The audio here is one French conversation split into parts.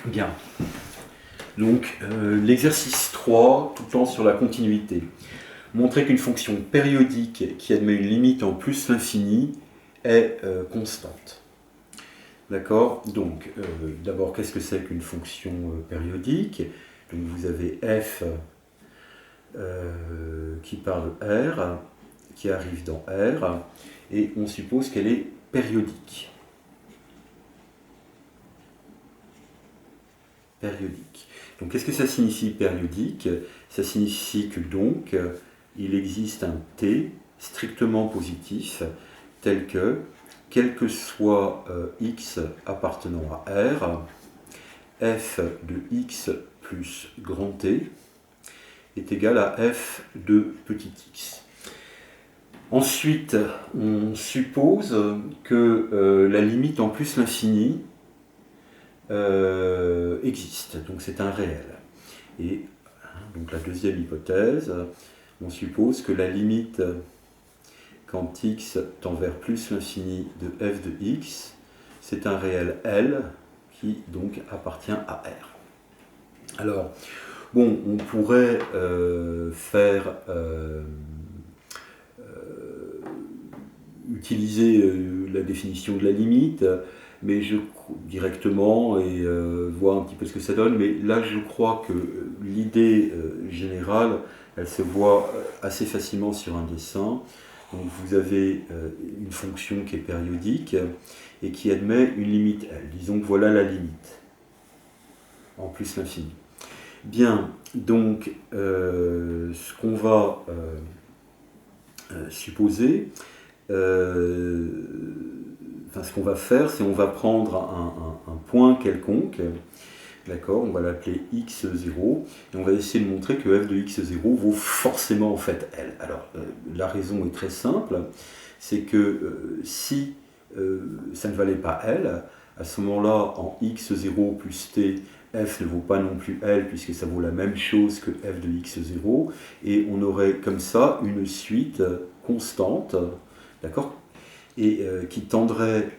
Bien. Donc, l'exercice 3, tout le temps sur la continuité. Montrer qu'une fonction périodique qui admet une limite en plus l'infini est constante. D'accord. Donc, d'abord, qu'est-ce que c'est qu'une fonction périodique? Donc, vous avez f qui part de R, qui arrive dans R, et on suppose qu'elle est périodique. Périodique. Donc, qu'est-ce que ça signifie périodique? Ça signifie que donc, il existe un t strictement positif, tel que, quel que soit x appartenant à R, f de x plus grand T est égal à f de petit x. Ensuite, on suppose que la limite en plus l'infini existe, donc c'est un réel. Et donc la deuxième hypothèse, on suppose que la limite quand x tend vers plus l'infini de f de x, c'est un réel L qui donc appartient à R. Alors, bon, on pourrait utiliser la définition de la limite, mais directement et voir un petit peu ce que ça donne. Mais là, je crois que l'idée générale, elle se voit assez facilement sur un dessin. Donc vous avez une fonction qui est périodique et qui admet une limite L. Disons que voilà la limite, en plus l'infini. Bien, donc ce qu'on va supposer, ce qu'on va faire, c'est on va prendre un point quelconque, d'accord, on va l'appeler x0, et on va essayer de montrer que f de x0 vaut forcément en fait L. Alors, la raison est très simple, c'est que si ça ne valait pas L, à ce moment-là, en x0 plus t, f ne vaut pas non plus L, puisque ça vaut la même chose que f de x0, et on aurait comme ça une suite constante, d'accord, et qui ne tendrait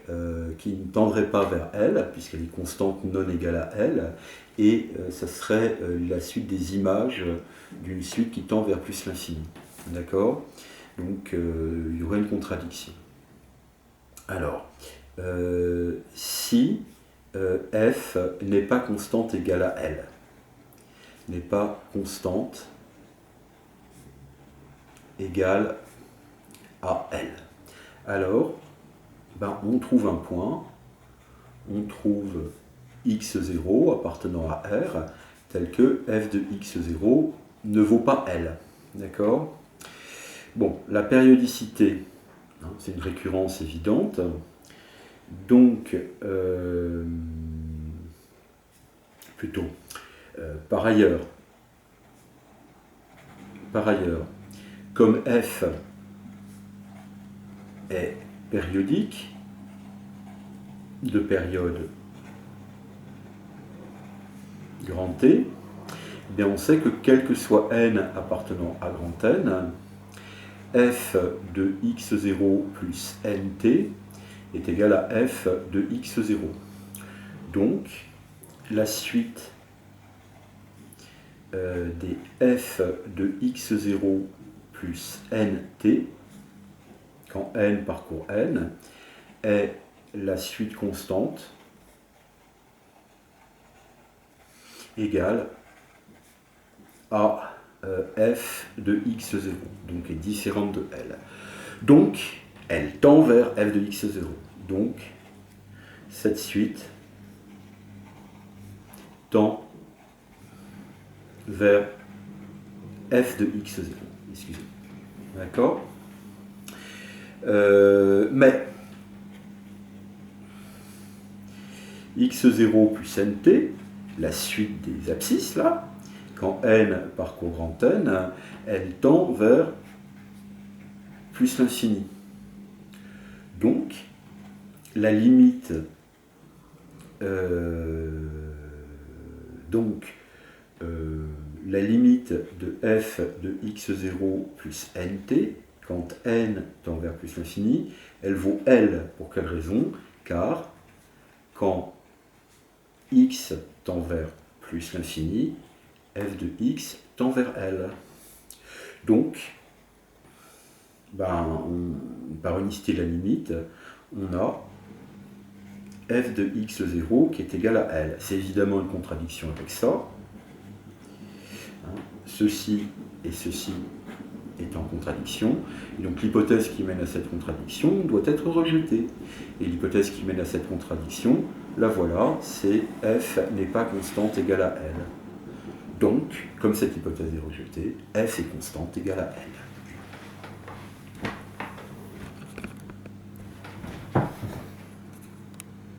pas vers L, puisqu'elle est constante non égale à L, et ça serait la suite des images d'une suite qui tend vers plus l'infini. D'accord? Donc il y aurait une contradiction. Alors, si f n'est pas constante égale à L, n'est pas constante égale à L, alors on trouve un point, on trouve x0 appartenant à R, tel que f de x0 ne vaut pas L. D'accord? Bon, la périodicité, c'est une récurrence évidente. Donc, plutôt, par ailleurs, comme f est périodique, de période grand T, eh bien on sait que quel que soit n appartenant à grand N, f de x0 plus nt est égal à f de x0. Donc, la suite des f de x0 plus nt, quand n parcourt n, est la suite constante égale à f de x0, donc est différente de L. Donc, elle tend vers f de x0. Donc, cette suite tend vers f de x0. Excusez. D'accord? Mais x0 plus nt, la suite des abscisses, là, quand n parcourt grand N, elle tend vers plus l'infini. Donc, la limite la limite de f de x0 plus nt, quand n tend vers plus l'infini, elle vaut L. Pour quelle raison? Car quand x tend vers plus l'infini, f de x tend vers L. Donc, par unicité de la limite, on a f de x0 qui est égal à L. C'est évidemment une contradiction avec ça. Ceci et ceci est en contradiction. Et donc l'hypothèse qui mène à cette contradiction doit être rejetée. Et l'hypothèse qui mène à cette contradiction, la voilà, c'est f n'est pas constante égale à L. Donc, comme cette hypothèse est rejetée, f est constante égale à L.